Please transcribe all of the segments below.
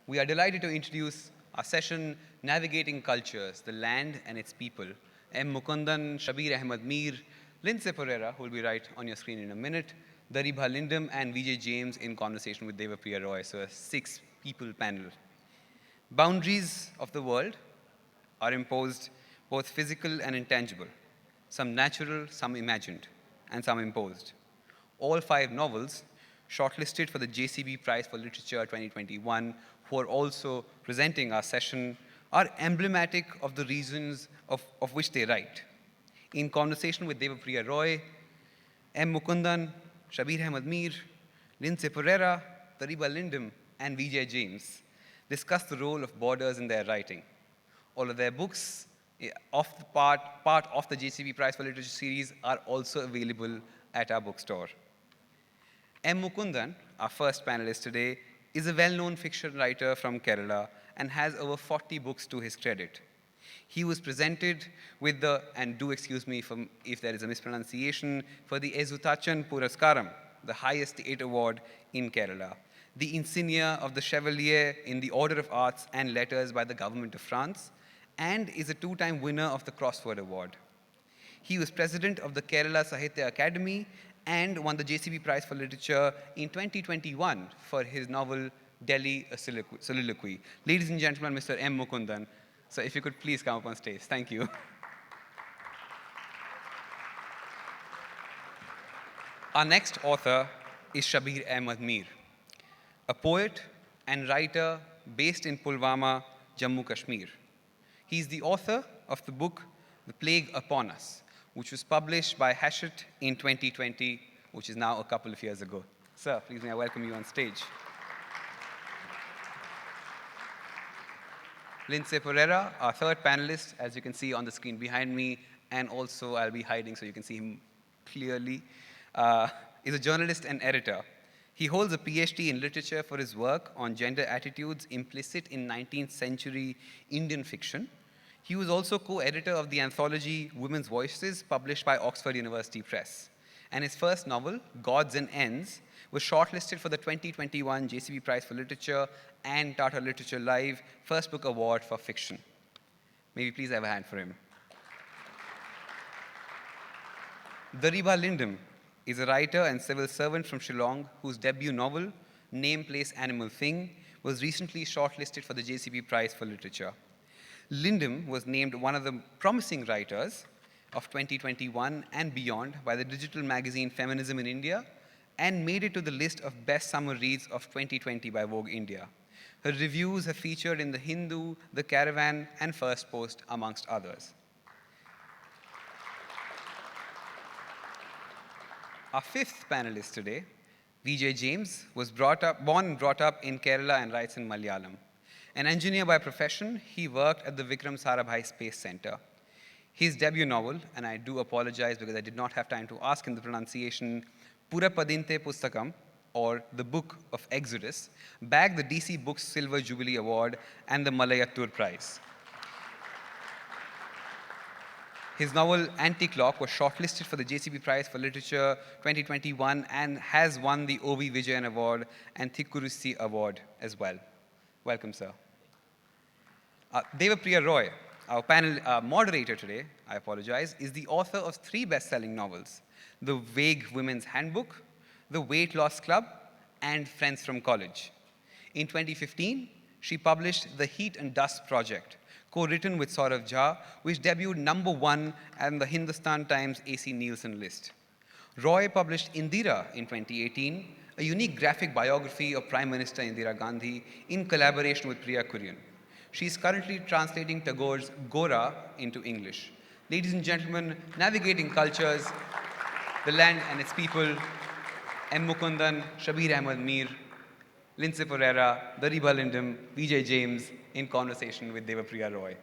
We are delighted to introduce our session, Navigating Cultures, the Land and Its People. M. Mukundan, Shabir Ahmad Mir, Lindsay Pereira, who will be right on your screen in a minute, Daribha Lyndem and Vijay James in conversation with Daribha Lyndem, so a 6-people panel. Boundaries of the world are imposed, both physical and intangible, some natural, some imagined, and some imposed. All 5 novels shortlisted for the JCB Prize for Literature 2021, who are also presenting our session, are emblematic of the reasons of which they write. In conversation with Daribha Lyndem, M. Mukundan, Shabir Ahmad Mir, Lindsay Pereira, Daribha Lyndem, and Vijay James discuss the role of borders in their writing. All of their books of the part of the JCB Prize for Literature series are also available at our bookstore. M. Mukundan, our first panelist today, is a well-known fiction writer from Kerala and has over 40 books to his credit. He was presented with the, and do excuse me if there is a mispronunciation, for the Ezhuthachan Puraskaram, the highest state award in Kerala, the insignia of the Chevalier in the Order of Arts and Letters by the Government of France, and is a 2-time winner of the Crossword Award. He was president of the Kerala Sahitya Akademi and won the JCB Prize for Literature in 2021 for his novel Delhi, a Soliloquy. Ladies and gentlemen, Mr. M. Mukundan. So if you could please come up on stage. Thank you. Our next author is Shabir Ahmad Mir, a poet and writer based in Pulwama, Jammu Kashmir. He's the author of the book The Plague Upon Us, which was published by Hachette in 2020, which is now a couple of years ago. Sir, please may I welcome you on stage. Lindsay Pereira, our third panelist, as you can see on the screen behind me, and also I'll be hiding so you can see him clearly, is a journalist and editor. He holds a PhD in literature for his work on gender attitudes implicit in 19th century Indian fiction. He was also co-editor of the anthology Women's Voices, published by Oxford University Press. And his first novel, Gods and Ends, was shortlisted for the 2021 JCB Prize for Literature and Tata Literature Live First Book Award for Fiction. May we please have a hand for him. Daribha Lyndem is a writer and civil servant from Shillong whose debut novel, Name, Place, Animal, Thing, was recently shortlisted for the JCB Prize for Literature. Lyndem was named one of the promising writers of 2021 and beyond by the digital magazine Feminism in India and made it to the list of best summer reads of 2020 by Vogue India. Her reviews have featured in The Hindu, The Caravan, and First Post, amongst others. Our fifth panelist today, Vijay James, was born and brought up in Kerala and writes in Malayalam. An engineer by profession, he worked at the Vikram Sarabhai Space Center. His debut novel, and I do apologize because I did not have time to ask him the pronunciation, Purapadinte Pustakam, or The Book of Exodus, bagged the DC Books Silver Jubilee Award and the Malayattur Prize. His novel, Anti-Clock, was shortlisted for the JCB Prize for Literature 2021 and has won the O.V. Vijayan Award and Thikkurusi Award as well. Welcome, sir. Daribha Lyndem, our panel moderator today, I apologize, is the author of 3 best-selling novels, The Vague Women's Handbook, The Weight Loss Club, and Friends from College. In 2015, she published The Heat and Dust Project, co-written with Saurav Jha, which debuted #1 on the Hindustan Times AC Nielsen list. Roy published Indira in 2018, a unique graphic biography of Prime Minister Indira Gandhi in collaboration with Priya Kurian. She is currently translating Tagore's Gora into English. Ladies and gentlemen, Navigating Cultures, the Land and Its People, M. Mukundan, Shabir Ahmad Mir, Lindsay Pereira, Daribha Lyndem, Vijay James, in conversation with Daribha Lyndem.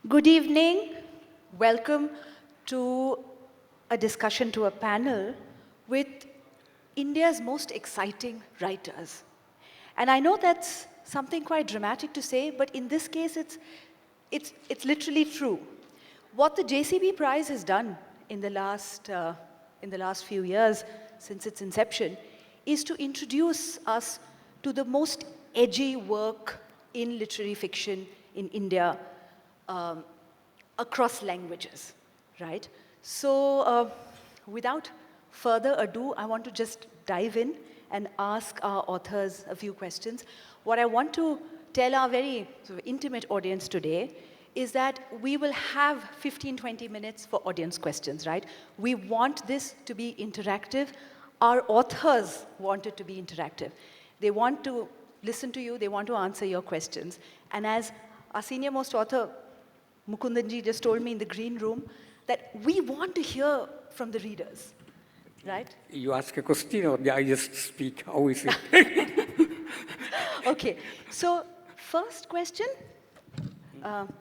Good evening. Welcome to a discussion, to a panel with India's most exciting writers. And I know that's something quite dramatic to say, but in this case, it's literally true. What the JCB Prize has done in the last few years, since its inception, is to introduce us to the most edgy work in literary fiction in India across languages, right? So without further ado, I want to just dive in and ask our authors a few questions. What I want to tell our very sort of intimate audience today is that we will have 15-20 minutes for audience questions, right? We want this to be interactive. Our authors want it to be interactive. They want to listen to you, they want to answer your questions. And as our senior most author, Mukundan ji, just told me in the green room, that we want to hear from the readers, right? You ask a question or I just speak? How is it? Okay, so first question,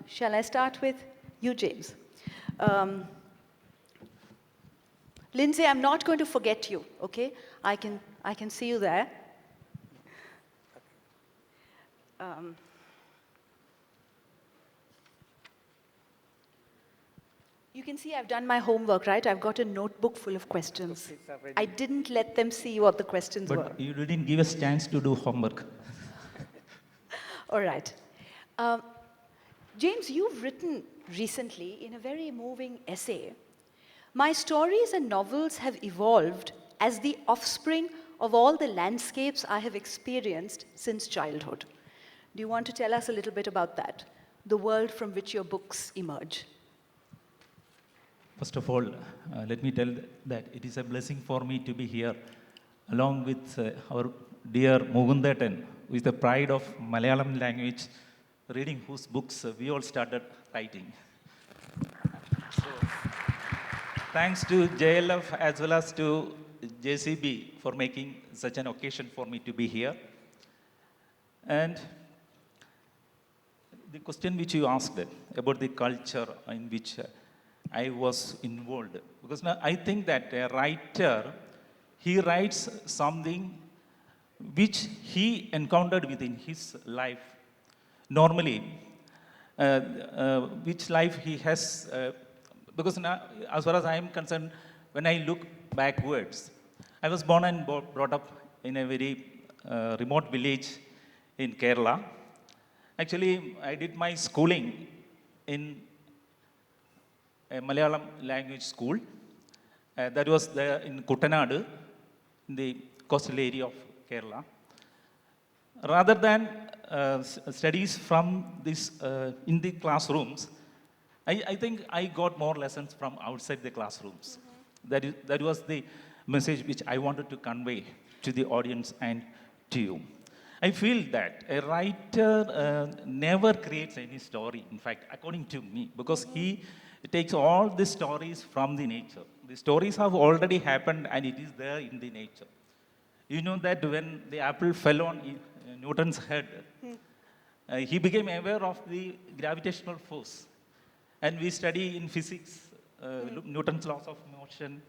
shall I start with you, James? Lindsay, I'm not going to forget you, okay? I can see you there. You can see I've done my homework, right? I've got a notebook full of questions. I didn't let them see what the questions were. But you didn't give us chance to do homework. All right. James, you've written recently in a very moving essay, "My stories and novels have evolved as the offspring of all the landscapes I have experienced since childhood." Do you want to tell us a little bit about that? The world from which your books emerge. First of all, let me tell that it is a blessing for me to be here along with our dear Mukundan, who is the pride of Malayalam language, reading whose books we all started writing. So, thanks to JLF as well as to JCB for making such an occasion for me to be here. And the question which you asked about the culture in which I was involved, because now I think that a writer, he writes something which he encountered within his life. Normally, which life he has, because now, as far as I am concerned, when I look backwards, I was born and brought up in a very remote village in Kerala. Actually, I did my schooling in a Malayalam language school. That was there in Kuttanadu, in the coastal area of Kerala. Rather than studies from this in the classrooms, I think I got more lessons from outside the classrooms. That was the message which I wanted to convey to the audience and to you. I feel that a writer never creates any story, in fact, according to me, because he takes all the stories from the nature. The stories have already happened and it is there in the nature. You know that when the apple fell on Newton's head, he became aware of the gravitational force. And we study in physics, Newton's laws of motion,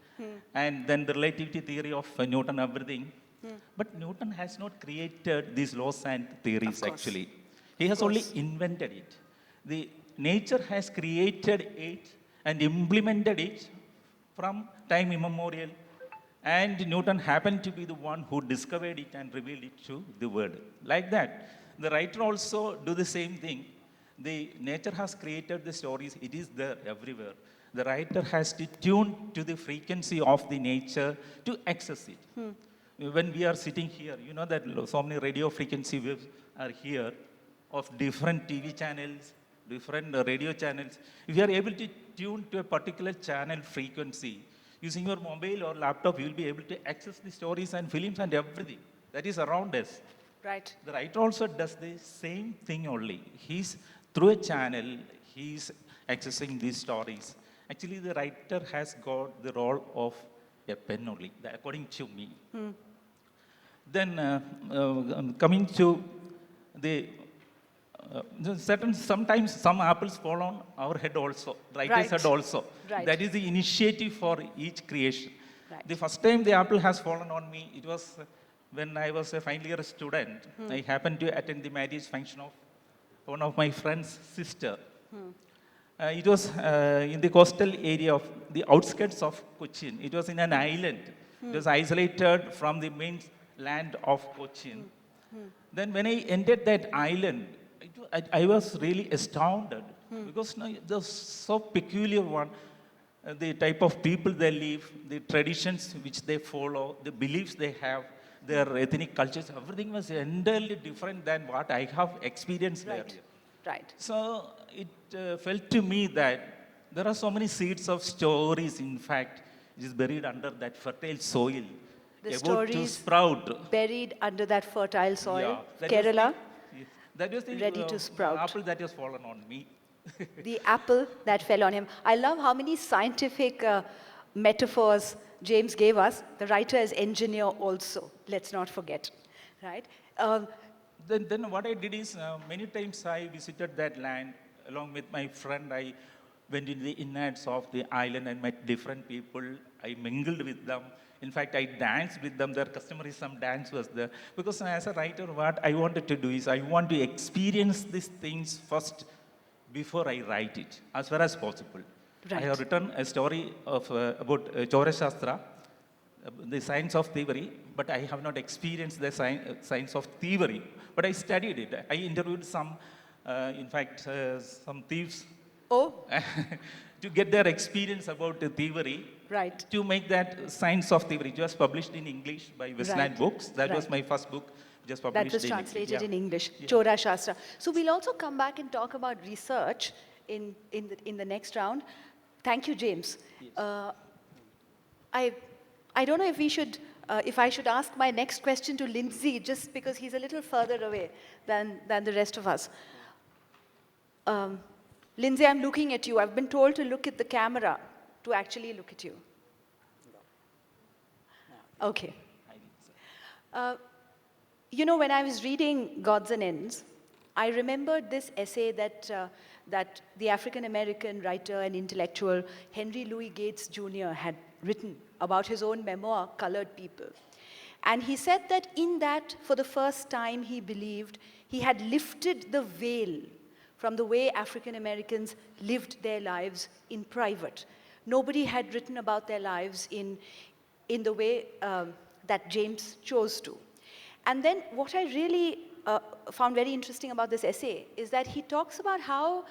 and then the relativity theory of Newton, everything. But Newton has not created these laws and theories, actually. He has only invented it. The nature has created it and implemented it from time immemorial. And Newton happened to be the one who discovered it and revealed it to the world. Like that, the writer also do the same thing. The nature has created the stories. It is there everywhere. The writer has to tune to the frequency of the nature to access it. When we are sitting here, you know that so many radio frequency waves are here of different TV channels, different radio channels. If you are able to tune to a particular channel frequency, using your mobile or laptop, you will be able to access the stories and films and everything that is around us. Right. The writer also does the same thing only. He's through a channel, he's accessing these stories. Actually, the writer has got the role of a pen only, according to me. Then coming to the sometimes some apples fall on our head also, writer's head also. Right. That is the initiative for each creation. Right. The first time the apple has fallen on me, it was when I was a final year student. I happened to attend the marriage function of one of my friend's sister. It was in the coastal area of the outskirts of Cochin. It was in an island It was isolated from the main land of Cochin. Then when I entered that island, I was really astounded because no, it was so peculiar one. The type of people they live, the traditions which they follow, the beliefs they have, their ethnic cultures, everything was entirely different than what I have experienced Right. there. Right. So it felt to me that there are so many seeds of stories, in fact, which is buried under that fertile soil, The about to stories sprout. buried under that fertile soil. Yeah, that Kerala, was the, that was the ready to sprout. apple that has fallen on me. the apple that fell on him. I love how many scientific metaphors James gave us. The writer is engineer also, let's not forget, right? Then what I did is, many times I visited that land along with my friend. I went in the innards of the island and met different people. I mingled with them. In fact, I danced with them. Their customary some dance was there. Because as a writer, what I wanted to do is I want to experience these things first before I write it, as far as possible. Right. I have written a story of, about Chaura Shastra, the science of thievery, but I have not experienced the science of thievery. But I studied it. I interviewed some, some thieves Oh, to get their experience about the thievery. right. To make that science of thievery. It was published in English by Westland Right. Books. That was Right. my first book, just That published was in translated English. in Yeah. English, Yeah. Chora Shastra. So we'll also come back and talk about research in the next round. Thank you, James. I don't know if we should, if I should ask my next question to Lindsay, just because he's a little further away than the rest of us. Lindsay, I'm looking at you. I've been told to look at the camera to actually look at you. Okay. You know, when I was reading Gods and Ends, I remembered this essay that the African-American writer and intellectual Henry Louis Gates Jr. had written about his own memoir, Colored People. And he said that in that, for the first time, he believed he had lifted the veil from the way African-Americans lived their lives in private. Nobody had written about their lives in the way that James chose to. And then what I really found very interesting about this essay is that he talks about how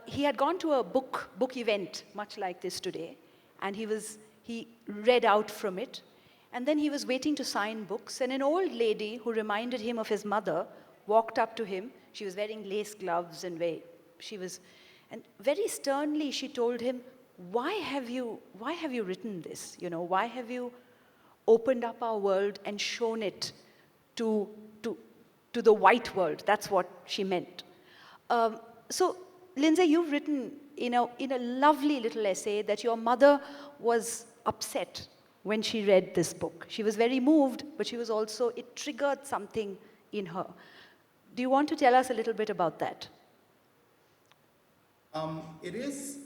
he had gone to a book event, much like this today, and he read out from it, and then he was waiting to sign books, and an old lady who reminded him of his mother walked up to him. She was wearing lace gloves and very sternly she told him, why have you written this? You know, why have you opened up our world and shown it to the white world? That's what she meant. So, Lindsay, you've written in a lovely little essay that your mother was upset when she read this book. She was very moved, but it triggered something in her. Do you want to tell us a little bit about that? It is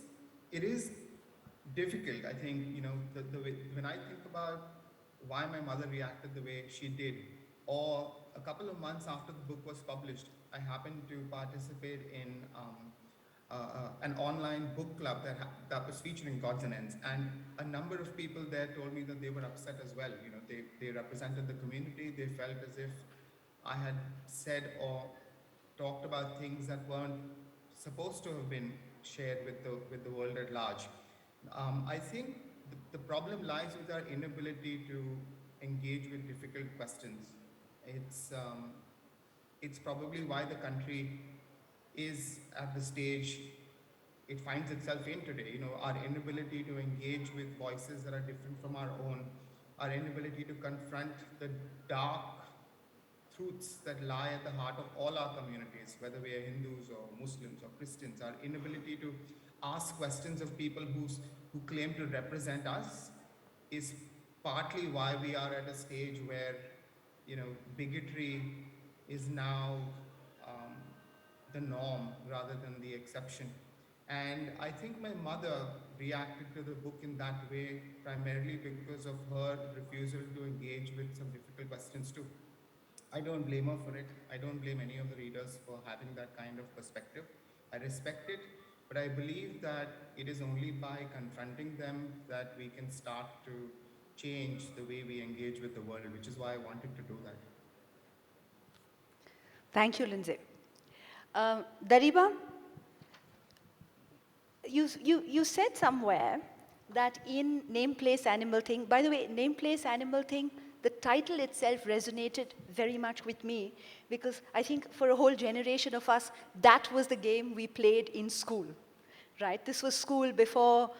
difficult, I think, you know, the way, when I think about why my mother reacted the way she did, or a couple of months after the book was published, I happened to participate in an online book club that was featuring Gods and Ends, and a number of people there told me that they were upset as well. You know, they represented the community. They felt as if I had said or talked about things that weren't supposed to have been shared with the world at large. I think the problem lies with our inability to engage with difficult questions. It's probably why the country is at the stage it finds itself in today. You know, our inability to engage with voices that are different from our own, our inability to confront the dark truths that lie at the heart of all our communities, whether we are Hindus or Muslims or Christians, our inability to ask questions of people who claim to represent us is partly why we are at a stage where, you know, bigotry is now the norm rather than the exception. And I think my mother reacted to the book in that way primarily because of her refusal to engage with some difficult questions too. I don't blame her for it. I don't blame any of the readers for having that kind of perspective. I respect it, but I believe that it is only by confronting them that we can start to change the way we engage with the world, which is why I wanted to do that. Thank you, Lindsay. Daribha, you said somewhere that in Name, Place, Animal Thing, by the way, Name, Place, Animal Thing, the title itself resonated very much with me because I think for a whole generation of us, that was the game we played in school, right? This was school before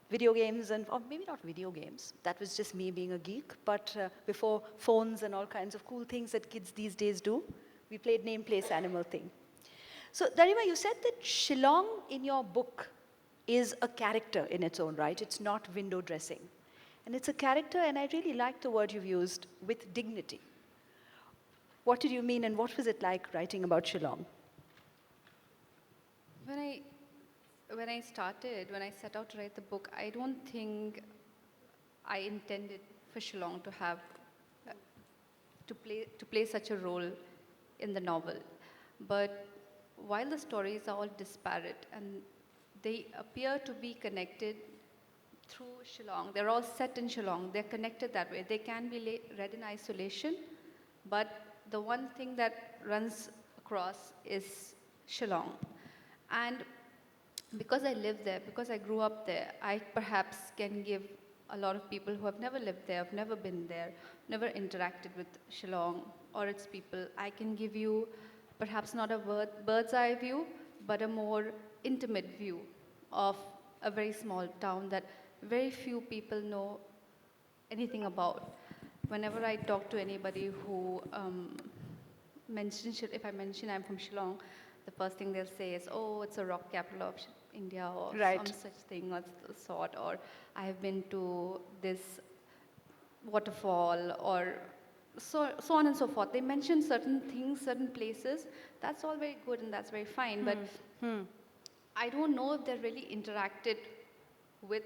video games or maybe not video games, that was just me being a geek, but before phones and all kinds of cool things that kids these days do, we played Name, Place, Animal Thing. So, Daribha, you said that Shillong in your book is a character in its own right. It's not window dressing. And it's a character, and I really like the word you've used, with dignity. What did you mean, and what was it like writing about Shillong? When I set out to write the book, I don't think I intended for Shillong to have to play such a role in the novel. But while the stories are all disparate and they appear to be connected through Shillong, they're all set in Shillong, they're connected that way. They can be read in isolation, but the one thing that runs across is Shillong. And because I live there, because I grew up there, I perhaps can give a lot of people who have never lived there, have never been there, never interacted with Shillong or its people, I can give you perhaps not a bird's eye view, but a more intimate view of a very small town that very few people know anything about. Whenever I talk to anybody who if I mention I'm from Shillong, the first thing they'll say is, oh, it's a rock capital of India, or Right. some such thing or sort, or I have been to this waterfall, or so on and so forth. They mention certain things, certain places. That's all very good and that's very fine, but I don't know if they're really interacted with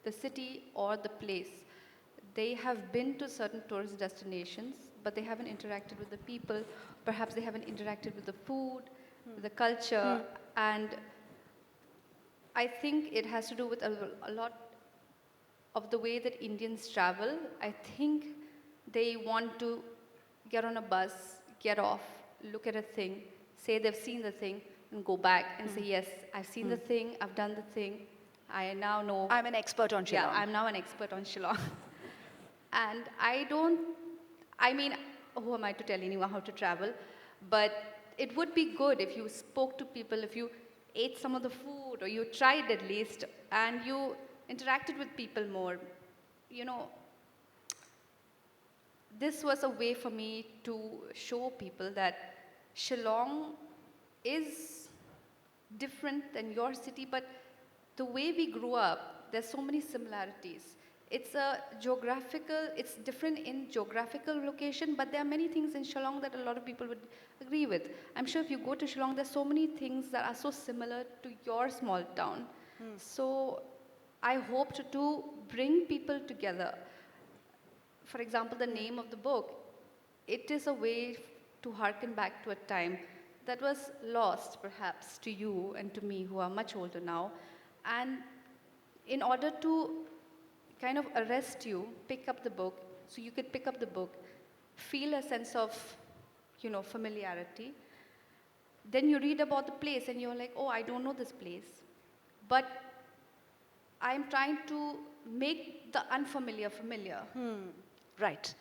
the city or the place. They have been to certain tourist destinations, but they haven't interacted with the people. Perhaps they haven't interacted with the food, with the culture, and I think it has to do with a lot of the way that Indians travel. I think they want to get on a bus, get off, look at a thing, say they've seen the thing, and go back and say, yes, I've seen the thing, I've done the thing, I now know. I'm an expert on Shillong. Yeah, I'm now an expert on Shillong. And who am I to tell anyone how to travel? But it would be good if you spoke to people, if you ate some of the food, or you tried at least, and you interacted with people more. You know, this was a way for me to show people that Shillong is different than your city, but the way we grew up, there's so many similarities. It's different in geographical location, but there are many things in Shillong that a lot of people would agree with. I'm sure if you go to Shillong, there's so many things that are so similar to your small town. So I hoped to bring people together. For example, the name of the book, it is a way to harken back to a time that was lost, perhaps, to you and to me, who are much older now. And in order to kind of arrest you, pick up the book, so you could pick up the book, feel a sense of, familiarity. Then you read about the place and you're like, oh, I don't know this place. But I'm trying to make the unfamiliar familiar. Right.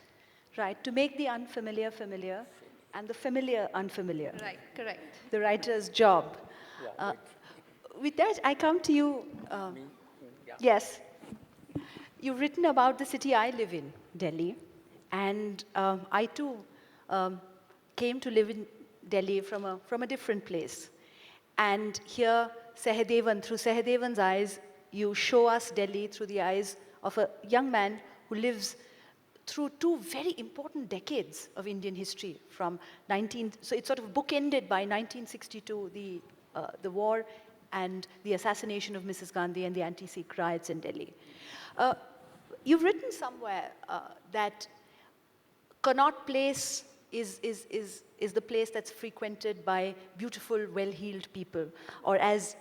To make the unfamiliar familiar and the familiar unfamiliar. Right, correct. The writer's job. With that, I come to you. Yes. You've written about the city I live in, Delhi, and I too came to live in Delhi from a different place. And here, through Sahadevan's eyes, you show us Delhi through the eyes of a young man who lives through two very important decades of Indian history. So it's sort of bookended by 1962, the war and the assassination of Mrs. Gandhi and the anti-Sikh riots in Delhi. You've written somewhere that Connaught Place is the place that's frequented by beautiful, well-heeled people, or as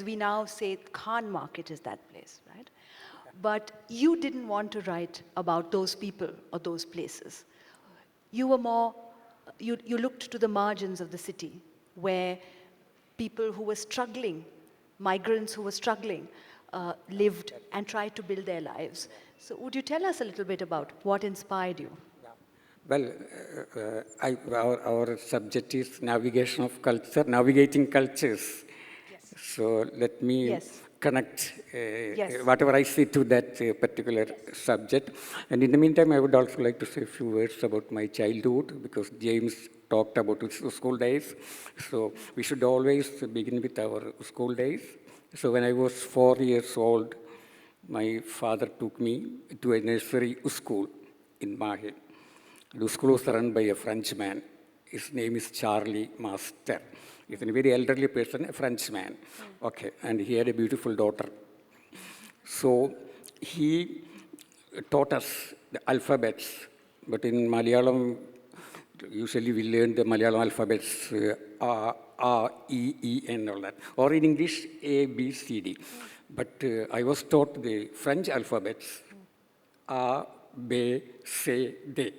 we now say, Khan Market is that place, right? but you didn't want to write about those people or those places. You were more, you looked to the margins of the city where people who were struggling, migrants who were struggling, lived and tried to build their lives. So would you tell us a little bit about what inspired you? Well, our subject is navigation of culture, navigating cultures. Yes. So let me Yes. connect Yes. whatever I see to that particular subject. And in the meantime, I would also like to say a few words about my childhood, because James talked about his school days. So we should always begin with our school days. So when I was 4 years old, my father took me to a nursery school in Mahe. The school was run by a Frenchman. His name is Charlie Master. He's a very elderly person, a Frenchman. Okay, and he had a beautiful daughter. So he taught us the alphabets, but in Malayalam, usually we learn the Malayalam alphabets, A, E, E, and all that. Or in English, A, B, C, D. But I was taught the French alphabets, A, B, C, D.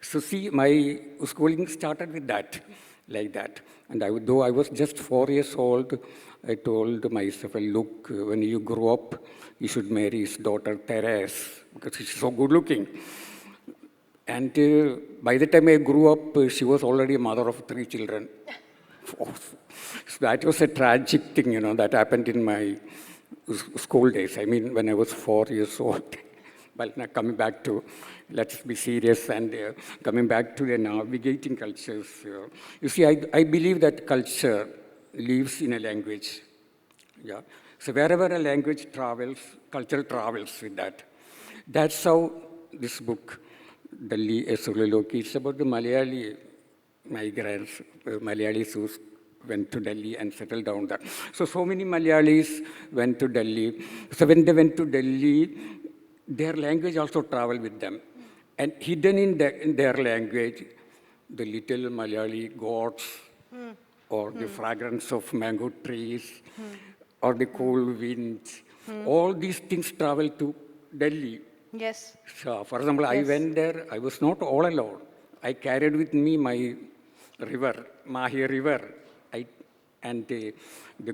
So see, my schooling started with that, like that. And though I was just 4 years old, I told myself, well, look, when you grow up, you should marry his daughter, Therese, because she's so good looking. And by the time I grew up, she was already a mother of 3 children. So that was a tragic thing, you know, that happened in my school days. I mean, when I was 4 years old. Well, now coming back to, let's be serious, and coming back to the navigating cultures. You see, I believe that culture lives in a language. Yeah. So wherever a language travels, culture travels with that. That's how this book, Delhi, a Soliloquy, is about the Malayali migrants, Malayalis who went to Delhi and settled down there. So many Malayalis went to Delhi. So when they went to Delhi, their language also traveled with them. And hidden in their language, the little Malayali gods, or the fragrance of mango trees, or the cold winds, all these things travel to Delhi. Yes. So, for example, I went there, I was not all alone. I carried with me my river, Mahi River, and the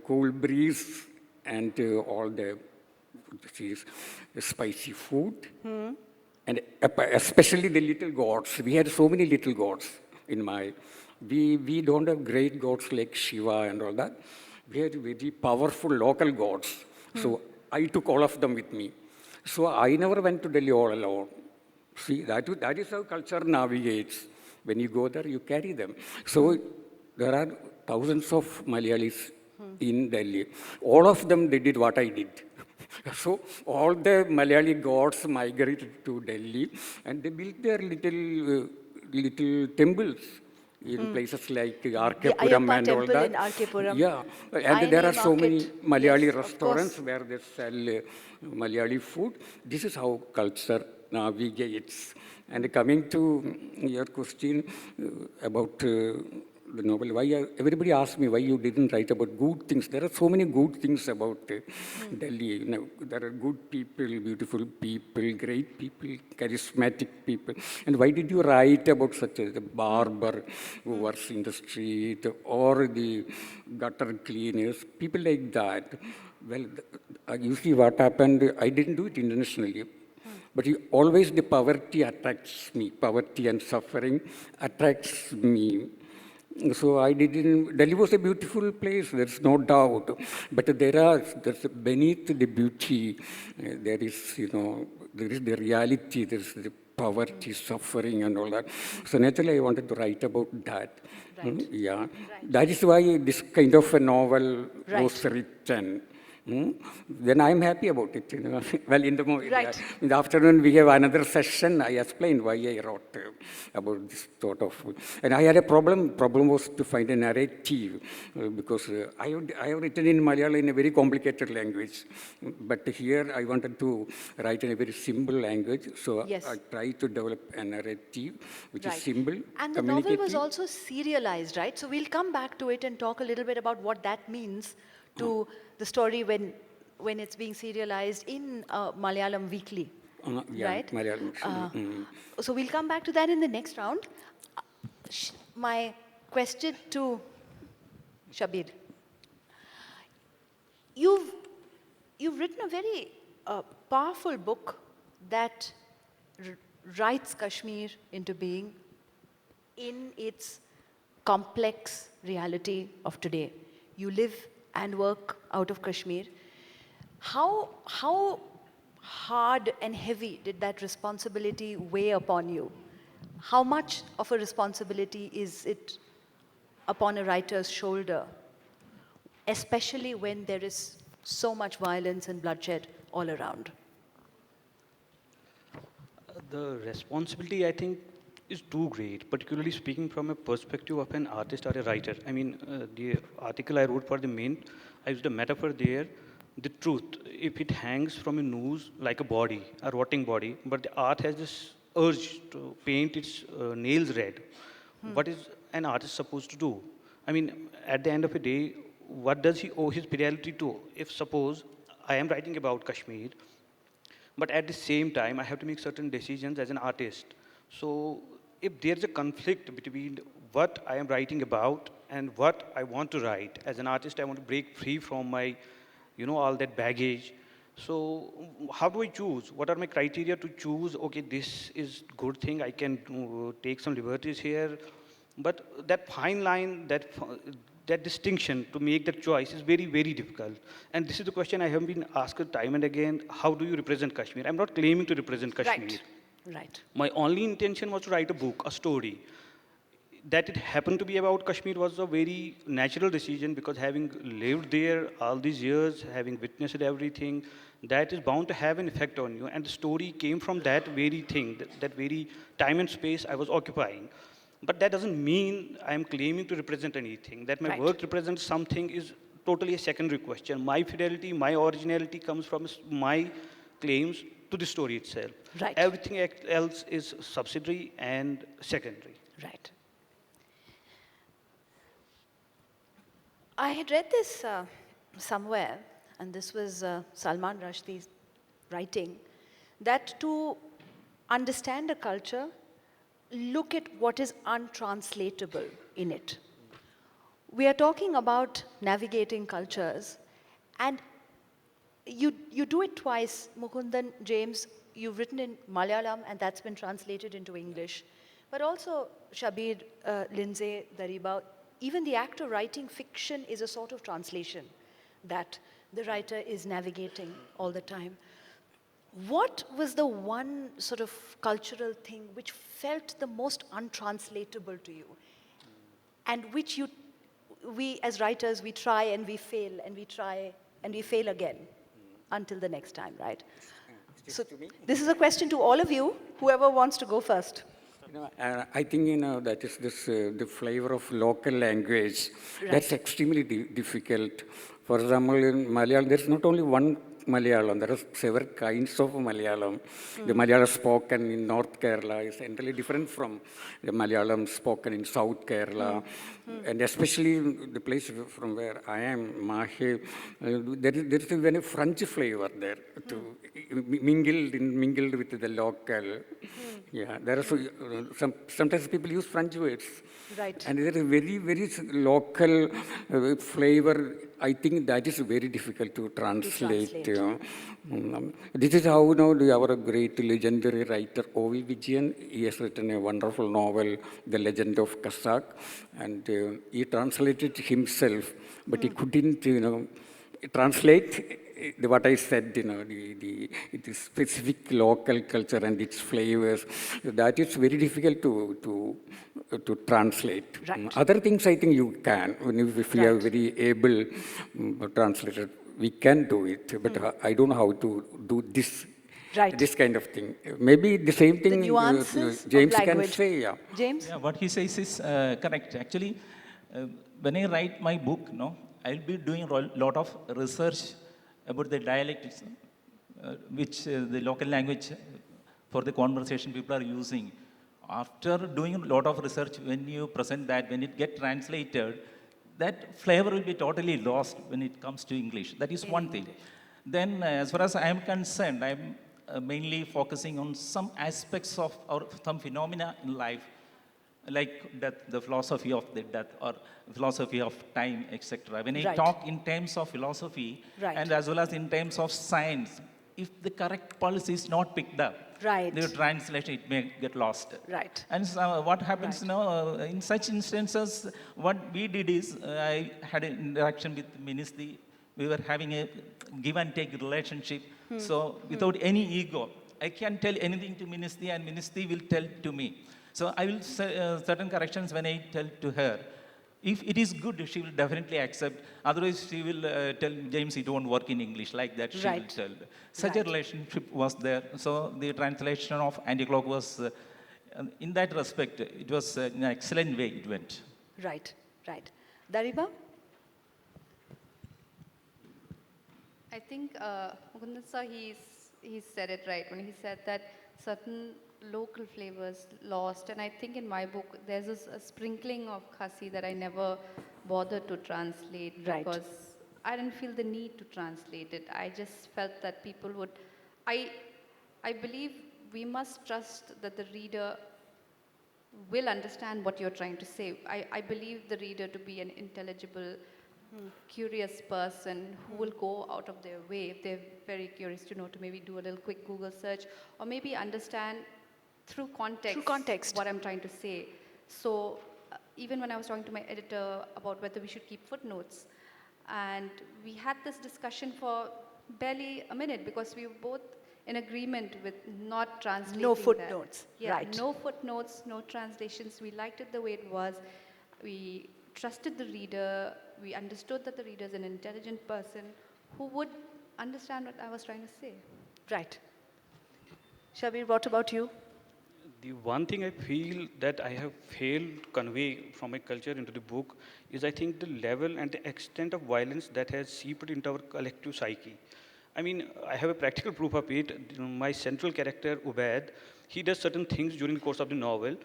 cool breeze, and all the spicy food, and especially the little gods. We had so many little gods in we don't have great gods like Shiva and all that. We had very powerful local gods. So I took all of them with me. So I never went to Delhi all alone. See, that is how culture navigates. When you go there, you carry them. So there are thousands of Malayalis in Delhi. All of them, they did what I did. So all the Malayali gods migrated to Delhi, and they built their little temples in places like Arkepuram and all that. In Arkepuram. Yeah, and there are so many Malayali Yes, restaurants where they sell Malayali food. This is how culture navigates. And coming to your question about the novel, everybody asks me why you didn't write about good things. There are so many good things about Delhi. You know, there are good people, beautiful people, great people, charismatic people. And why did you write about such a barber who works in the street, or the gutter cleaners, people like that? Well, you see what happened, I didn't do it intentionally. But always the poverty attracts me. Poverty and suffering attracts me. So I didn't. Delhi was a beautiful place. There's no doubt. But there's beneath the beauty, there is the reality. There's the poverty, suffering, and all that. So naturally, I wanted to write about that. Right. Yeah, Right. that is why this kind of a novel Right. was written. Then I'm happy about it. Well, in the afternoon we have another session. I explained why I wrote about this sort of. And I had a problem. Problem was to find a narrative because I have written in Malayalam in a very complicated language, but here I wanted to write in a very simple language. So Yes. I tried to develop a narrative which is Right. simple, And the novel was communicative. also serialized, right? So we'll come back to it and talk a little bit about what that means to the story when when it's being serialized in Malayalam Weekly, Yeah, right? Malayalam. So we'll come back to that in the next round. My question to Shabir. You've written a very powerful book that writes Kashmir into being in its complex reality of today. You live and work out of Kashmir. How hard and heavy did that responsibility weigh upon you? How much of a responsibility is it upon a writer's shoulder, especially when there is so much violence and bloodshed all around? The responsibility, I think, is too great, particularly speaking from a perspective of an artist or a writer. I mean, the article I wrote for the Mint, I used a metaphor there. The truth, if it hangs from a noose like a body, a rotting body, but the art has this urge to paint its nails red. What is an artist supposed to do? I mean, at the end of the day, what does he owe his fidelity to? If suppose I am writing about Kashmir, but at the same time, I have to make certain decisions as an artist. So if there's a conflict between what I am writing about and what I want to write, as an artist, I want to break free from my, all that baggage. So how do I choose? What are my criteria to choose? Okay, this is good thing. I can take some liberties here. But that fine line, that distinction to make that choice is very, very difficult. And this is the question I have been asked time and again, how do you represent Kashmir? I'm not claiming to represent Kashmir. Right. My only intention was to write a book, a story. That it happened to be about Kashmir was a very natural decision because having lived there all these years, having witnessed everything, that is bound to have an effect on you. And the story came from that very thing, that very time and space I was occupying. But that doesn't mean I'm claiming to represent anything. That my work represents something is totally a secondary question. My fidelity, my originality comes from my claims to the story itself. Right. Everything else is subsidiary and secondary. Right. I had read this somewhere, and this was Salman Rushdie's writing, that to understand a culture, look at what is untranslatable in it. We are talking about navigating cultures, and you do it twice. Mukundan, James, you've written in Malayalam, and that's been translated into English. But also, Shabir, Lindsay, Daribha, even the act of writing fiction is a sort of translation that the writer is navigating all the time. What was the one sort of cultural thing which felt the most untranslatable to you? And which we as writers, we try and we fail, and we try and we fail again until the next time, right? So this is a question to all of you, whoever wants to go first. I think, that is this, the flavor of local language. Right. That's extremely difficult. For example, in Malayalam, there's not only one Malayalam, there are several kinds of Malayalam. The Malayalam spoken in North Kerala is entirely different from the Malayalam spoken in South Kerala. And especially the place from where I am, Mahe, there is even a French flavor there, to mingled with the local. Yeah, there are sometimes people use French words. Right. And there is a very, very local flavor. I think that is very difficult to translate. This is how our great legendary writer O.V. Vijayan, he has written a wonderful novel, The Legend of Kazakh, and he translated himself, but he couldn't, translate what I said, the specific local culture and its flavors. That is very difficult to translate. Right. Other things I think you can. If we are very able translator, we can do it. But I don't know how to do this. Right. This kind of thing. Maybe the same thing The nuances James of can language. say. Yeah. James? Yeah, what he says is correct. Actually, when I write my book, I'll be doing a lot of research about the dialects, which the local language for the conversation people are using. After doing a lot of research, when you present that, when it gets translated, that flavor will be totally lost when it comes to English. That is one thing. Then, as far as I am concerned, I'm mainly focusing on some aspects of or some phenomena in life, like death, the philosophy of the death or philosophy of time, etc. When I Right. talk in terms of philosophy Right. and as well as in terms of science, if the correct pulse is not picked up, Right. the translation it may get lost. Right. And so what happens Right. now in such instances, what we did is I had an interaction with Ministry. We were having a give and take relationship. So without any ego, I can tell anything to Ministry and Ministry will tell to me. So I will say certain corrections when I tell to her. If it is good, she will definitely accept. Otherwise, she will tell James, it won't work in English. Like that, she Right. will tell. Such a Right. relationship was there. So the translation of Anti-Clock was, in that respect, it was an excellent way it went. Right. Right. Daribha? I think Mukundan sir, he said it right when he said that certain local flavors lost. And I think in my book, there's a sprinkling of Khasi that I never bothered to translate Right. because I didn't feel the need to translate it. I just felt that people would, I believe we must trust that the reader will understand what you're trying to say. I believe the reader to be an intelligible, curious person who will go out of their way if they're very curious to know, to maybe do a little quick Google search or maybe understand through context what I'm trying to say. So even when I was talking to my editor about whether we should keep footnotes, and we had this discussion for barely a minute because we were both in agreement with not translating No that. footnotes, Yeah, right. no footnotes, no translations. We liked it the way it was. We trusted the reader. We understood that the reader is an intelligent person who would understand what I was trying to say. Right. Shabir, what about you? The one thing I feel that I have failed to convey from my culture into the book is I think the level and the extent of violence that has seeped into our collective psyche. I mean, I have a practical proof of it. My central character, Ubaid, he does certain things during the course of the novel,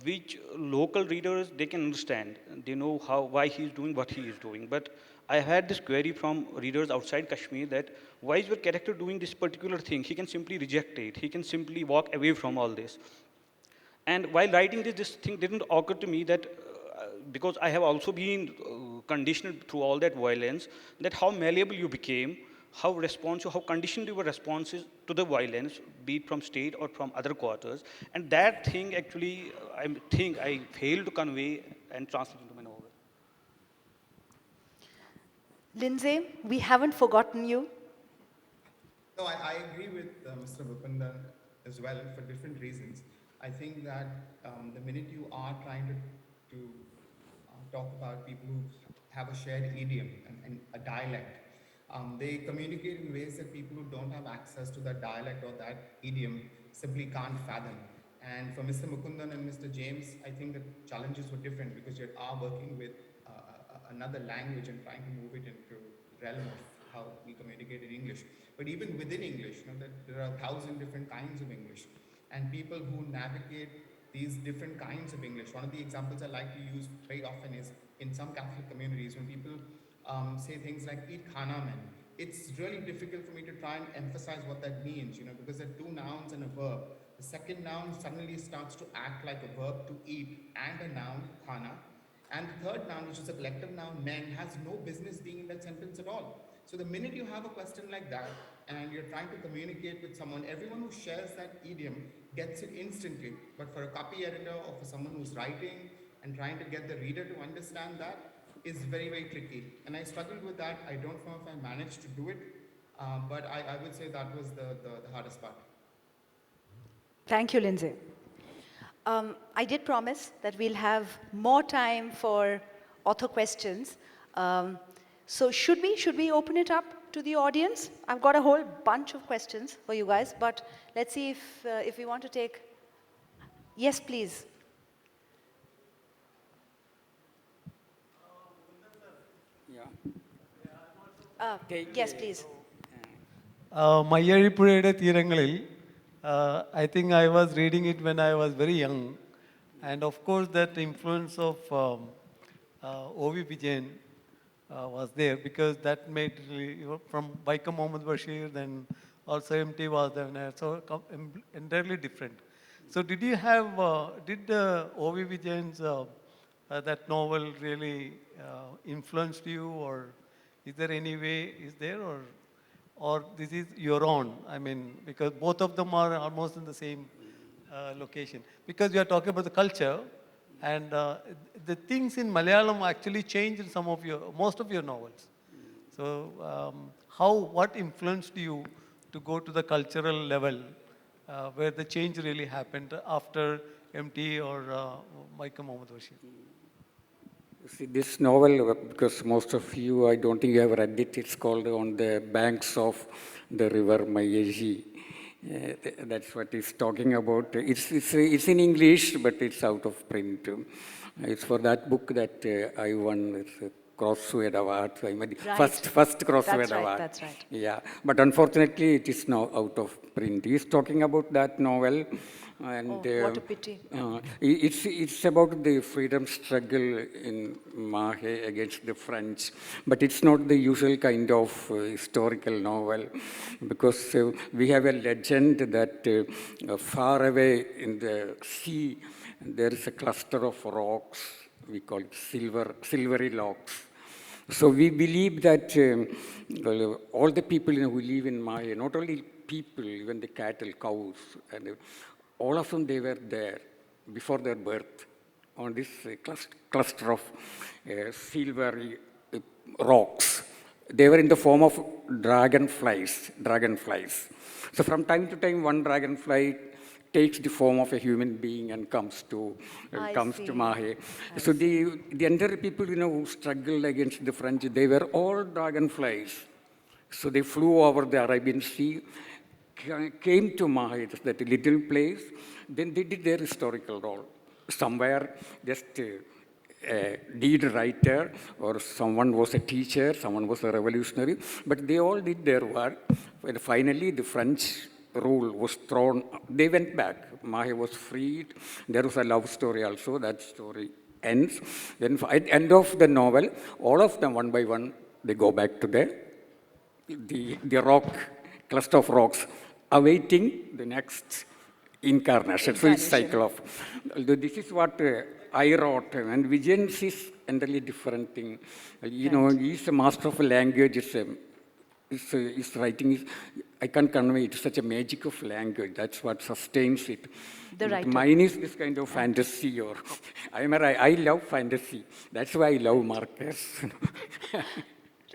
which local readers, they can understand. They know why he is doing what he is doing. But I had this query from readers outside Kashmir that why is your character doing this particular thing? He can simply reject it. He can simply walk away from all this. And while writing this thing didn't occur to me that because I have also been conditioned through all that violence, that how malleable you became, how responsive, how conditioned your responses to the violence, be it from state or from other quarters. And that thing actually, I think I failed to convey and translate into my novel. Lindsay, we haven't forgotten you. No, I agree with Mr. Mukundan as well for different reasons. I think that the minute you are trying to talk about people who have a shared idiom and a dialect, they communicate in ways that people who don't have access to that dialect or that idiom simply can't fathom. And for Mr. Mukundan and Mr. James, I think the challenges were different because you are working with another language and trying to move it into the realm of how we communicate in English. But even within English, there are 1,000 different kinds of English. And people who navigate these different kinds of English, one of the examples I like to use very often is in some Catholic communities, when people say things like eat khana mein, it's really difficult for me to try and emphasize what that means, because there are two nouns and a verb. The second noun suddenly starts to act like a verb to eat and a noun, khana. And the third noun, which is a collective noun, men, has no business being in that sentence at all. So the minute you have a question like that, and you're trying to communicate with someone, everyone who shares that idiom gets it instantly. But for a copy editor or for someone who's writing and trying to get the reader to understand that is very, very tricky. And I struggled with that. I don't know if I managed to do it, but I would say that was the hardest part. Thank you, Lindsay. I did promise that we'll have more time for author questions. So should we open it up to the audience? I've got a whole bunch of questions for you guys, but let's see if we want to take. Yes, please. Yes, please. മയ്യഴിപ്പുഴയുടെ തീരങ്ങളിൽ I think I was reading it when I was very young, and of course that influence of O.V. Vijayan was there, because that made really, from Baika Mohammed Bashir, then also MT was there, so entirely different. So did you have, did O.V. Vijay's that novel really influenced you, or is there any way, is there, or this is your own? I mean, because both of them are almost in the same location. Because we are talking about the culture, and the things in Malayalam actually changed in most of your novels. So what influenced you to go to the cultural level where the change really happened after MT or Baika Mohammed Bashir? See, this novel, because most of you, I don't think you have read it, it's called On the Banks of the River Mayeji. That's what it's talking about. It's in English, but it's out of print. It's for that book that I won the Crossword Award. I mean, Right. first Crossword That's right, Award. that's right. Yeah, but unfortunately, it is now out of print. He's talking about that novel, and What a pity. it's about the freedom struggle in Mahe against the French, but it's not the usual kind of historical novel, because we have a legend that far away in the sea there is a cluster of rocks. We call it silvery locks. So we believe that all the people who live in Maya, not only people, even the cattle, cows, and all of them, they were there before their birth on this cluster of silvery rocks. They were in the form of dragonflies. So from time to time, one dragonfly takes the form of a human being and comes to Mahe. So the entire people, who struggled against the French, they were all dragonflies. So they flew over the Arabian Sea, came to Mahe, that little place. Then they did their historical role. Somewhere, just a lead writer, or someone was a teacher, someone was a revolutionary, but they all did their work. And finally, the French rule was thrown. They went back. Mahe was freed. There was a love story also. That story ends. Then at the end of the novel, all of them, one by one, they go back to the rock, cluster of rocks, awaiting the next incarnation. So it's cycle of. This is what I wrote, and Vijay is entirely different thing. He's a master of a language. His writing is, I can't convey it, such a magic of language. That's what sustains it. The writer. Mine is this kind of fantasy, or I love fantasy. That's why I love Marcus.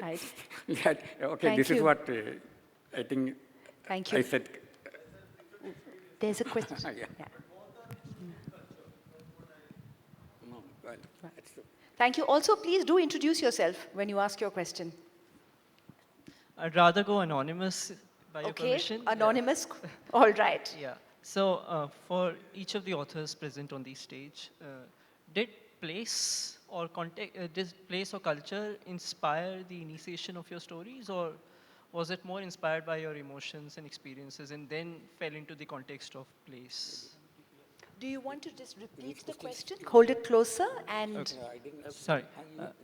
Right. Yeah, okay, Thank this is you. what I think Thank you. I said. There's a question. Yeah. Yeah. No, well, that's Thank you. Also, please do introduce yourself when you ask your question. I'd rather go anonymous by your Okay, permission. anonymous. All right. Yeah. So for each of the authors present on the stage, did place or context, did place or culture inspire the initiation of your stories, or was it more inspired by your emotions and experiences and then fell into the context of place? Do you want to just repeat the question? Hold it closer and. Sorry,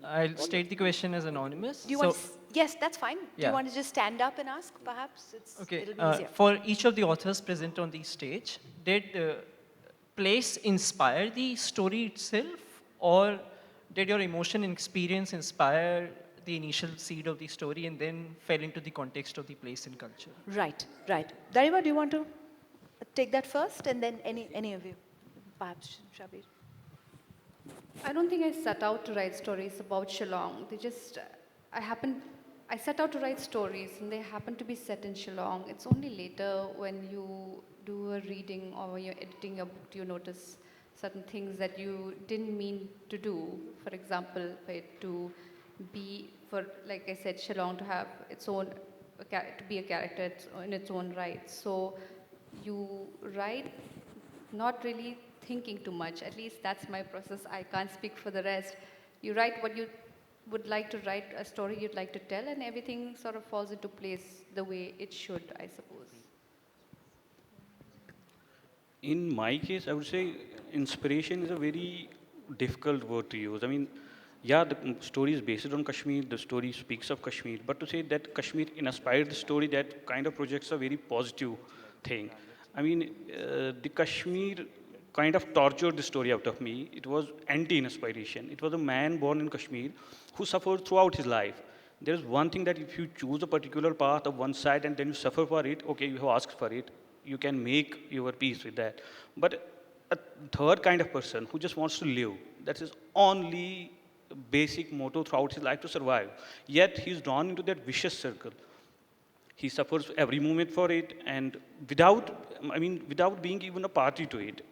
I'll state the question as anonymous. Do you want? Yes, that's fine. Do Yeah. you want to just stand up and ask? Perhaps Okay, it'll be easier. for each of the authors present on the stage, did place inspire the story itself, or did your emotion and experience inspire the initial seed of the story and then fell into the context of the place and culture? Right, right. Daribha, do you want to take that first, and then any of you, perhaps Shabir? I don't think I set out to write stories about Shillong. I set out to write stories and they happen to be set in Shillong. It's only later when you do a reading or when you're editing a book, you notice certain things that you didn't mean to do. For example, for it to be, like I said, Shillong to have its own, to be a character in its own right. So you write not really thinking too much. At least that's my process. I can't speak for the rest. You write what you would like to write, a story you'd like to tell, and everything sort of falls into place the way it should, I suppose. In my case, I would say inspiration is a very difficult word to use. I mean, yeah, the story is based on Kashmir, the story speaks of Kashmir, but to say that Kashmir inspired the story, that kind of projects a very positive thing. I mean, the Kashmir kind of tortured the story out of me. It was anti-inspiration. It was a man born in Kashmir who suffered throughout his life. There is one thing that if you choose a particular path of one side and then you suffer for it, okay, you have asked for it, you can make your peace with that. But a third kind of person who just wants to live, that's his only basic motto throughout his life to survive. Yet he's drawn into that vicious circle. He suffers every moment for it, and without being even a party to it.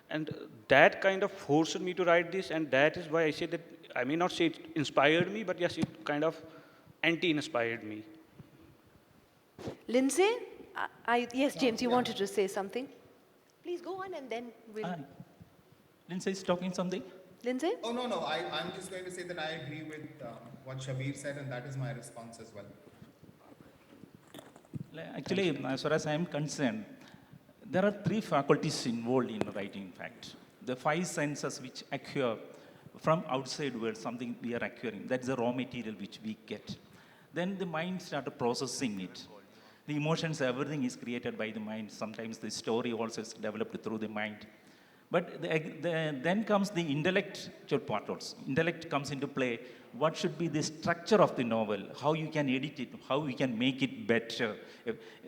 And that kind of forced me to write this, and that is why I say that I may not say it inspired me, but yes, it kind of anti-inspired me. Lindsay? Yes, James, you wanted to say something? Please go on and then we'll... Lindsay is talking something? Lindsay? Oh, no, no. I'm just going to say that I agree with what Shabir said, and that is my response as well. Actually, as far as I am concerned, there are three faculties involved in writing, in fact. The five senses which acquire from outside world, something we are acquiring. That's the raw material which we get. Then the mind started processing it. The emotions, everything is created by the mind. Sometimes the story also is developed through the mind. But then comes the intellectual part also. Intellect comes into play. What should be the structure of the novel? How you can edit it? How you can make it better?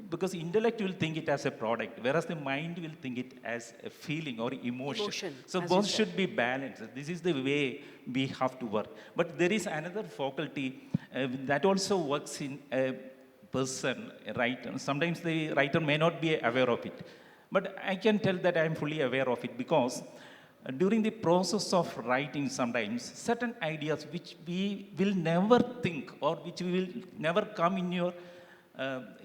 Because intellect will think it as a product, whereas the mind will think it as a feeling or emotion. So both should be balanced. This is the way we have to work. But there is another faculty that also works in a person, right? Sometimes the writer may not be aware of it. But I can tell that I am fully aware of it because during the process of writing sometimes, certain ideas which we will never think or which will never come in your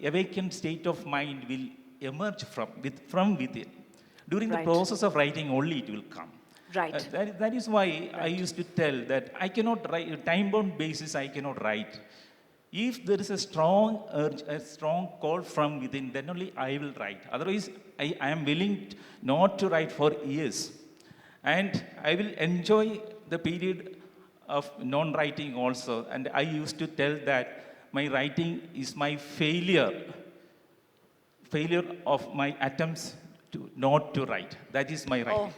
awakened state of mind will emerge from within. During the process of writing only it will come. Right. That is why I used to tell that I cannot write, time-bound basis I cannot write. If there is a strong urge, a strong call from within, then only I will write. Otherwise, I am willing not to write for years. And I will enjoy the period of non-writing also. And I used to tell that my writing is my failure of my attempts not to write. That is my writing. Oh,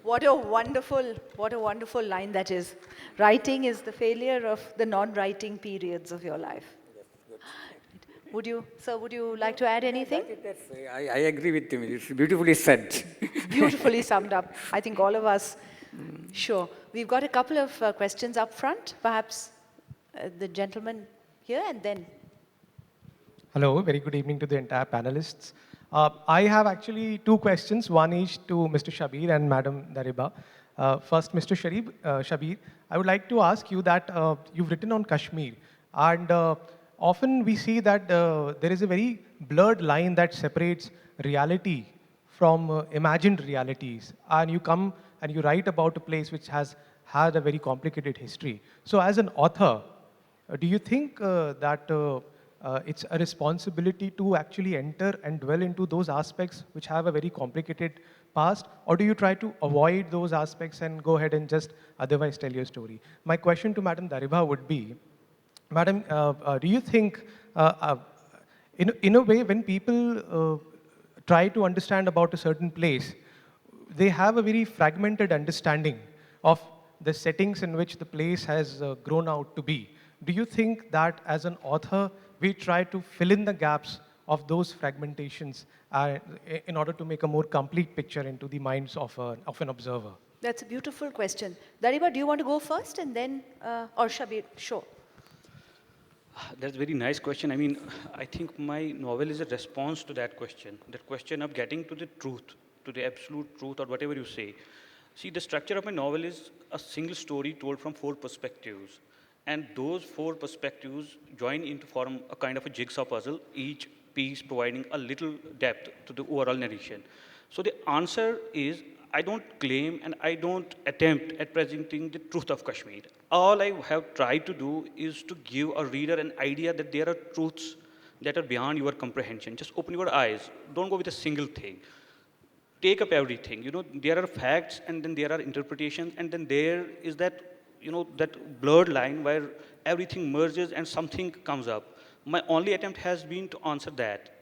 what a wonderful line that is. Writing is the failure of the non-writing periods of your life. Would you like to add anything? I agree with him. It's beautifully said. Beautifully summed up. I think all of us. Sure. We've got a couple of questions up front. Perhaps the gentleman here and then. Hello, very good evening to the entire panelists. I have actually two questions, one each to Mr. Shabir and Madam Daribha. First, Mr. Shabir, I would like to ask you that you've written on Kashmir, and often we see that there is a very blurred line that separates reality from imagined realities, and you come and you write about a place which has had a very complicated history. So as an author, do you think that it's a responsibility to actually enter and dwell into those aspects which have a very complicated past, or do you try to avoid those aspects and go ahead and just otherwise tell your story? My question to Madam Daribha would be, Madam, do you think, in a way, when people try to understand about a certain place, they have a very fragmented understanding of the settings in which the place has grown out to be? Do you think that as an author, we try to fill in the gaps of those fragmentations in order to make a more complete picture into the minds of an observer? That's a beautiful question. Daribha, do you want to go first and then, or Shabir? Sure. That's a very nice question. I mean, I think my novel is a response to that question of getting to the truth, to the absolute truth or whatever you say. See, the structure of my novel is a single story told from 4 perspectives. And those 4 perspectives join into form a kind of a jigsaw puzzle, each piece providing a little depth to the overall narration. So the answer is, I don't claim and I don't attempt at presenting the truth of Kashmir. All I have tried to do is to give a reader an idea that there are truths that are beyond your comprehension. Just open your eyes. Don't go with a single thing. Take up everything. You know, there are facts and then there are interpretations and then there is that that blurred line where everything merges and something comes up. My only attempt has been to answer that.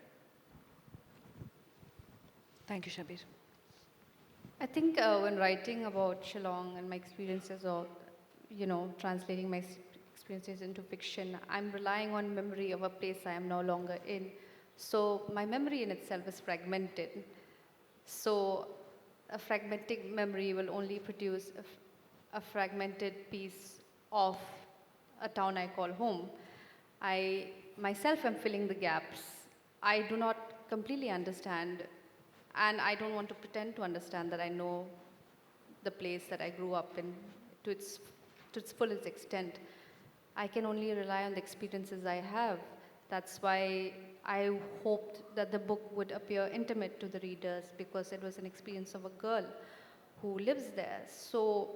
Thank you, Shabir. I think when writing about Shillong and my experiences of, translating my experiences into fiction, I'm relying on memory of a place I am no longer in. So my memory in itself is fragmented. So a fragmented memory will only produce a fragmented piece of a town I call home. I myself am filling the gaps. I do not completely understand, and I don't want to pretend to understand that I know the place that I grew up in to its fullest extent. I can only rely on the experiences I have. That's why I hoped that the book would appear intimate to the readers, because it was an experience of a girl who lives there. So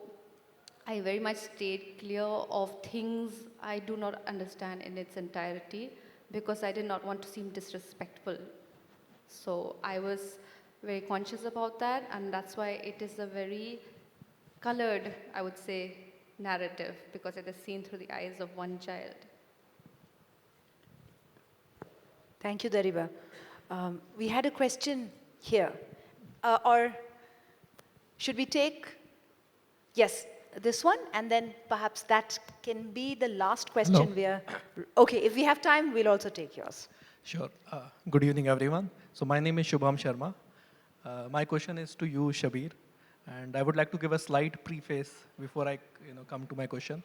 I very much stayed clear of things I do not understand in its entirety, because I did not want to seem disrespectful. So I was very conscious about that, and that's why it is a very colored, I would say, narrative, because it is seen through the eyes of one child. Thank you, Daribha. We had a question here. Or should we take, yes, this one, and then perhaps that can be the last question. Okay, if we have time, we'll also take yours. Sure. Good evening, everyone. So my name is Shubham Sharma. My question is to you, Shabir, and I would like to give a slight preface before I come to my question.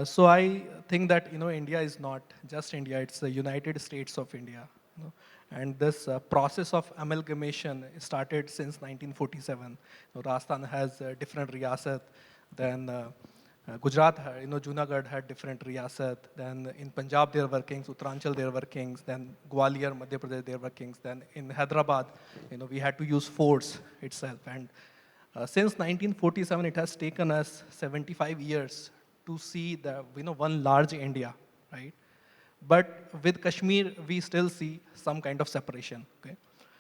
So I think that India is not just India; it's the United States of India. And this process of amalgamation started since 1947. Rajasthan has different riyasat, then Gujarat, Junagadh had different riyasat, then in Punjab there were kings, Uttaranchal there were kings, then Gwalior, Madhya Pradesh there were kings, then in Hyderabad, we had to use forts itself. And since 1947, it has taken us 75 years to see the one large India, right? But with Kashmir, we still see some kind of separation. Okay,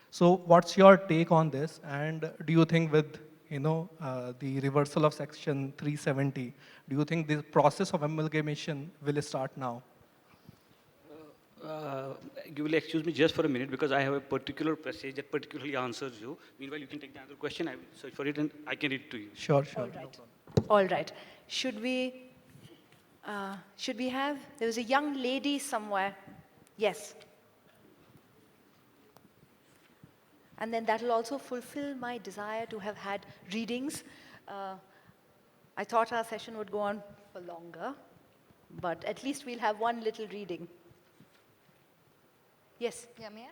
so what's your take on this? And do you think with the reversal of Section 370, do you think the process of amalgamation will start now? You will excuse me just for a minute because I have a particular passage that particularly answers you. Meanwhile, you can take the other question. I will search for it and I can read it to you. Sure. All right. All right. Should we have, there was a young lady somewhere. Yes. And then that will also fulfill my desire to have had readings. I thought our session would go on for longer, but at least we'll have one little reading. Yes. Yeah, may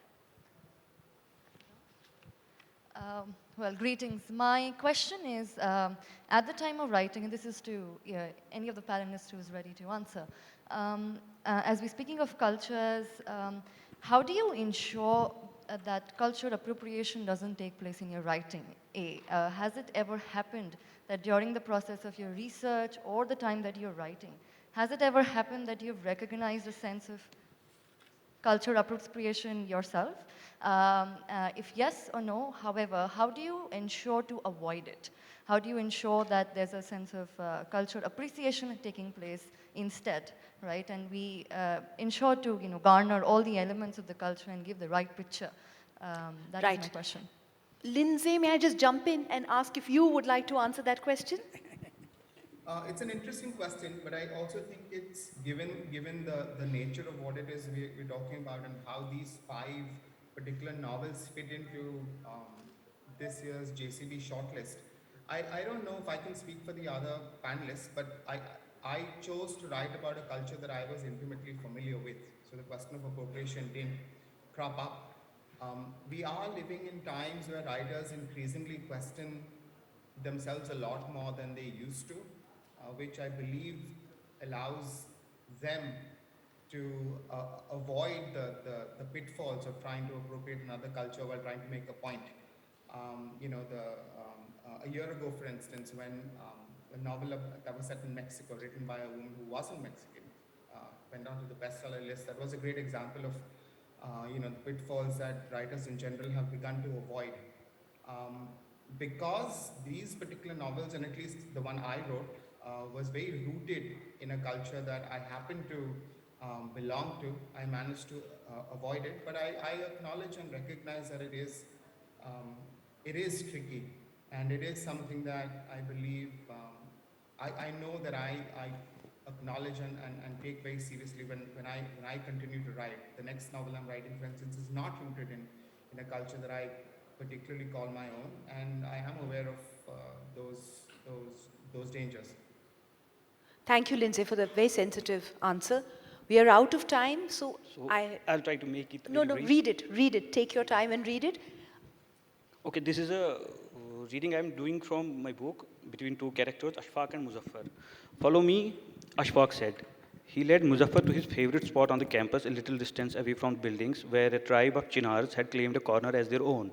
I? Well, greetings. My question is, at the time of writing, and this is to any of the panelists who is ready to answer, as we're speaking of cultures, how do you ensure that cultural appropriation doesn't take place in your writing? Has it ever happened that during the process of your research or the time that you're writing, has it ever happened that you've recognized a sense of cultural appropriation yourself? If yes or no, however, how do you ensure to avoid it? How do you ensure that there's a sense of cultural appreciation taking place instead, right? And we ensure to garner all the elements of the culture and give the right picture. That is my question. Lindsay, may I just jump in and ask if you would like to answer that question? It's an interesting question, but I also think it's given the nature of what it is we're talking about and how these 5 particular novels fit into this year's JCB shortlist. I don't know if I can speak for the other panelists, but I chose to write about a culture that I was intimately familiar with. So the question of appropriation didn't crop up. We are living in times where writers increasingly question themselves a lot more than they used to, which I believe allows them to avoid the pitfalls of trying to appropriate another culture while trying to make a point. A year ago, for instance, when a novel that was set in Mexico, written by a woman who wasn't Mexican, went on to the bestseller list, that was a great example of the pitfalls that writers in general have begun to avoid. Because these particular novels, and at least the one I wrote, was very rooted in a culture that I happen to belong to. I managed to avoid it, but I acknowledge and recognize that it is tricky, and it is something that I believe, I know that I acknowledge and take very seriously when I continue to write. The next novel I'm writing, for instance, is not rooted in a culture that I particularly call my own, and I am aware of those dangers. Thank you, Lindsay, for the very sensitive answer. We are out of time, so I'll try to make it. No, very brief. read it. Take your time and read it. Okay, this is a reading I'm doing from my book, Between Two Characters, Ashfaq and Muzaffar. Follow me, Ashfaq said. He led Muzaffar to his favorite spot on the campus, a little distance away from buildings, where a tribe of Chinars had claimed a corner as their own.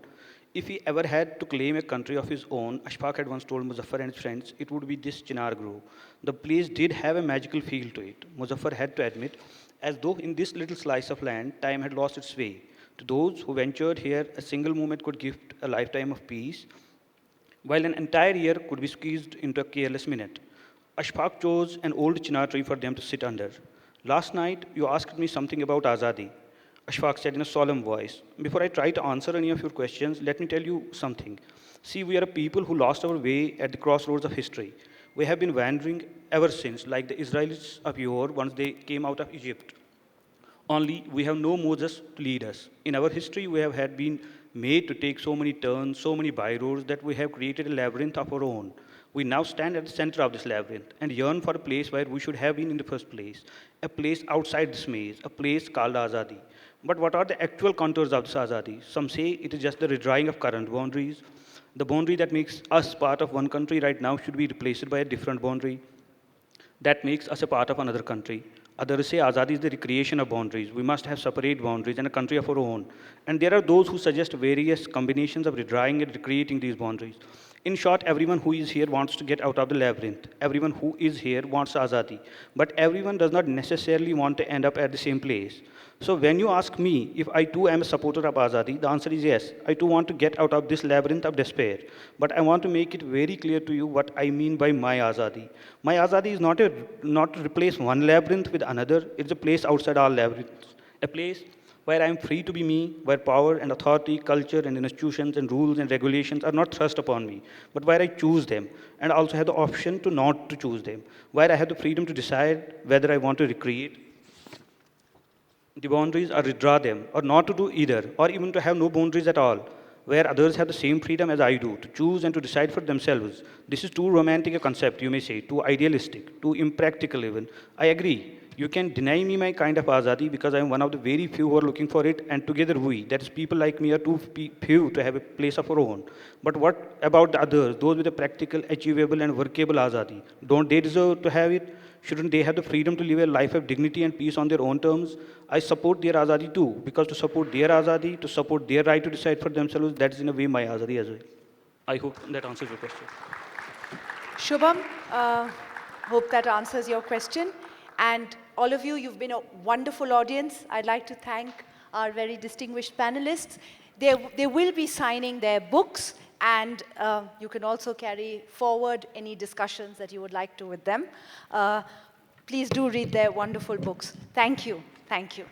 If he ever had to claim a country of his own, Ashfaq had once told Muzaffar and his friends, it would be this Chinar grove. The place did have a magical feel to it, Muzaffar had to admit, as though in this little slice of land, time had lost its way. To those who ventured here, a single moment could gift a lifetime of peace, while an entire year could be squeezed into a careless minute. Ashfaq chose an old chinar tree for them to sit under. Last night, you asked me something about Azadi, Ashfaq said in a solemn voice. Before I try to answer any of your questions, let me tell you something. See, we are a people who lost our way at the crossroads of history. We have been wandering ever since, like the Israelites of yore once they came out of Egypt. Only we have no Moses to lead us. In our history, we have had been made to take so many turns, so many byroads that we have created a labyrinth of our own. We now stand at the center of this labyrinth and yearn for a place where we should have been in the first place, a place outside this maze, a place called Azadi. But what are the actual contours of this Azadi? Some say it is just the redrawing of current boundaries. The boundary that makes us part of one country right now should be replaced by a different boundary that makes us a part of another country. Others say Azadi is the recreation of boundaries. We must have separate boundaries and a country of our own. And there are those who suggest various combinations of redrawing and recreating these boundaries. In short, everyone who is here wants to get out of the labyrinth. Everyone who is here wants Azadi. But everyone does not necessarily want to end up at the same place. So when you ask me if I too am a supporter of Azadi, the answer is yes. I too want to get out of this labyrinth of despair. But I want to make it very clear to you what I mean by my Azadi. My Azadi is not to replace one labyrinth with another. It's a place outside all labyrinths. A place where I am free to be me, where power and authority, culture and institutions and rules and regulations are not thrust upon me, but where I choose them and also have the option to not to choose them, where I have the freedom to decide whether I want to recreate the boundaries or redraw them, or not to do either, or even to have no boundaries at all, where others have the same freedom as I do, to choose and to decide for themselves. This is too romantic a concept, you may say, too idealistic, too impractical even. I agree. You can deny me my kind of Azadi because I am one of the very few who are looking for it, and together we, that is people like me, are too few to have a place of our own. But what about the others, those with a practical, achievable and workable Azadi? Don't they deserve to have it? Shouldn't they have the freedom to live a life of dignity and peace on their own terms? I support their Azadi too, because to support their Azadi, to support their right to decide for themselves, that is in a way my Azadi as well. I hope that answers your question. Shubham, hope that answers your question. And all of you, you've been a wonderful audience. I'd like to thank our very distinguished panelists. They will be signing their books, and you can also carry forward any discussions that you would like to with them. Please do read their wonderful books. Thank you. Thank you.